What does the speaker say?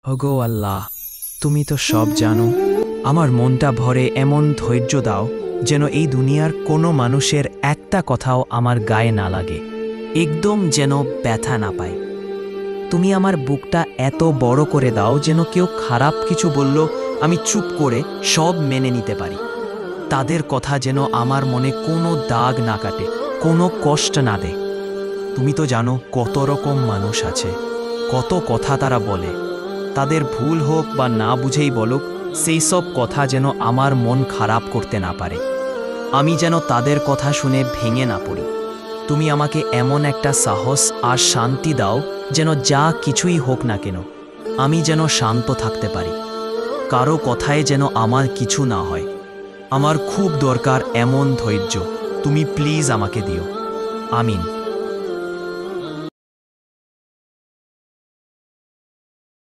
ওগো আল্লাহ, তুমি তো সব জানো। আমার মনটা ভরে এমন ধৈর্য দাও যেন এই দুনিয়ার কোনো মানুষের একটা কথাও আমার গায়ে না লাগে, একদম যেন ব্যথা না পায়। তুমি আমার বুকটা এত বড় করে দাও যেন কেউ খারাপ কিছু বলল আমি চুপ করে সব মেনে নিতে পারি। তাদের কথা যেন আমার মনে কোনো দাগ না কাটে, কোনো কষ্ট না দেয়। তুমি তো জানো কত রকম মানুষ আছে, কত কথা তারা বলে। তাদের ভুল হোক বা না বুঝেই বলুক, সেই সব কথা যেন আমার মন খারাপ করতে না পারে। আমি যেন তাদের কথা শুনে ভেঙে না পড়ি। তুমি আমাকে এমন একটা সাহস আর শান্তি দাও যেন যা কিছুই হোক না কেন আমি যেন শান্ত থাকতে পারি, কারো কথায় যেন আমার কিছু না হয়। আমার খুব দরকার এমন ধৈর্য, তুমি প্লিজ আমাকে দিও। আমিন।